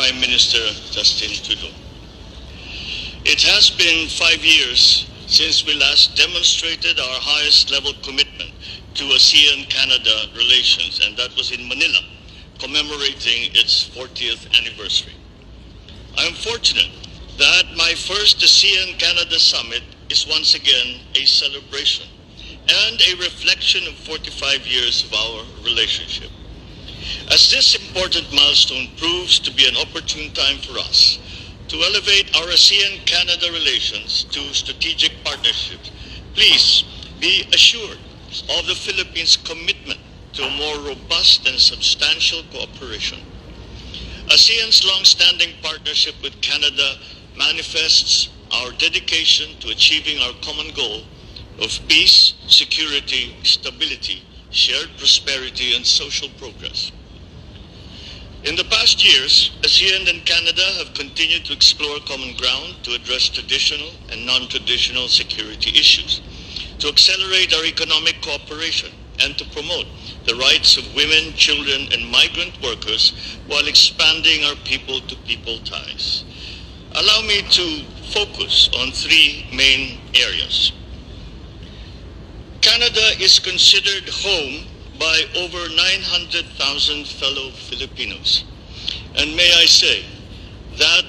Prime Minister Justin Trudeau. It has been 5 years since we last demonstrated our highest level commitment to ASEAN-CANADA relations, and that was in Manila, commemorating its 40th anniversary. I am fortunate that my first ASEAN-CANADA Summit is once again a celebration and a reflection of 45 years of our relationship. As this important milestone proves to be an opportune time for us to elevate our ASEAN-CANADA relations to strategic partnerships, please be assured of the Philippines' commitment to a more robust and substantial cooperation. ASEAN's long-standing partnership with Canada manifests our dedication to achieving our common goal of peace, security, stability, shared prosperity, and social progress. In the past years, ASEAN and Canada have continued to explore common ground to address traditional and non-traditional security issues, to accelerate our economic cooperation, and to promote the rights of women, children, and migrant workers while expanding our people-to-people ties. Allow me to focus on three main areas. Canada is considered home by over 900,000 fellow Filipinos. And may I say that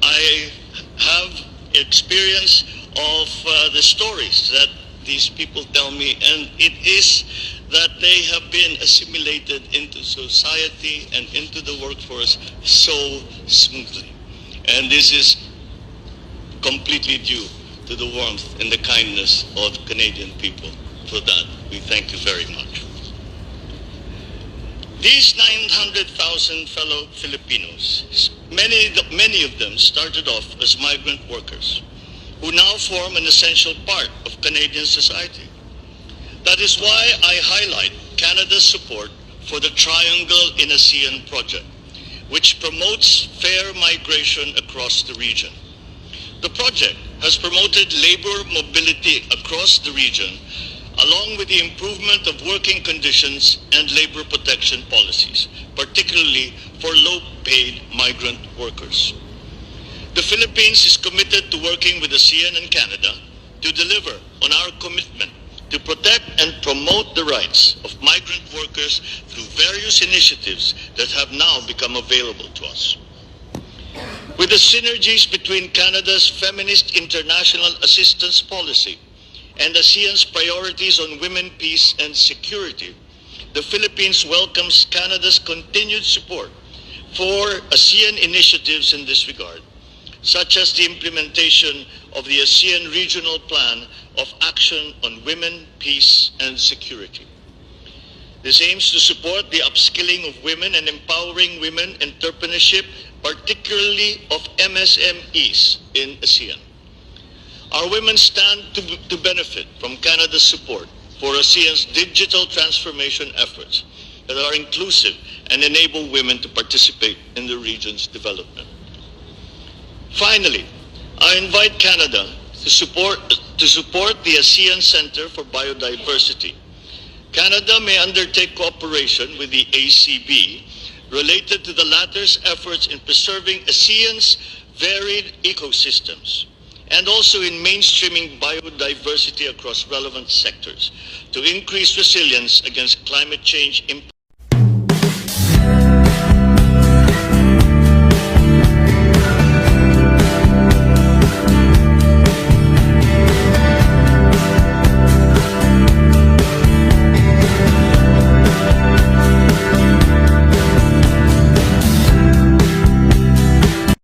I have experience of the stories that these people tell me, and it is that they have been assimilated into society and into the workforce so smoothly. And this is completely due to the warmth and the kindness of Canadian people. For that, we thank you very much. These 900,000 fellow Filipinos, many of them started off as migrant workers, who now form an essential part of Canadian society. That is why I highlight Canada's support for the Triangle in ASEAN project, which promotes fair migration across the region. The project has promoted labor mobility across the region, along with the improvement of working conditions and labor protection policies, particularly for low-paid migrant workers. The Philippines is committed to working with ASEAN and Canada to deliver on our commitment to protect and promote the rights of migrant workers through various initiatives that have now become available to us. With the synergies between Canada's feminist international assistance policy and ASEAN's priorities on women, peace, and security, the Philippines welcomes Canada's continued support for ASEAN initiatives in this regard, such as the implementation of the ASEAN Regional Plan of Action on Women, Peace, and Security. This aims to support the upskilling of women and empowering women entrepreneurship, particularly of MSMEs in ASEAN. Our women stand to benefit from Canada's support for ASEAN's digital transformation efforts that are inclusive and enable women to participate in the region's development. Finally, I invite Canada to support the ASEAN Center for Biodiversity. Canada may undertake cooperation with the ACB related to the latter's efforts in preserving ASEAN's varied ecosystems, and also in mainstreaming biodiversity across relevant sectors to increase resilience against climate change impacts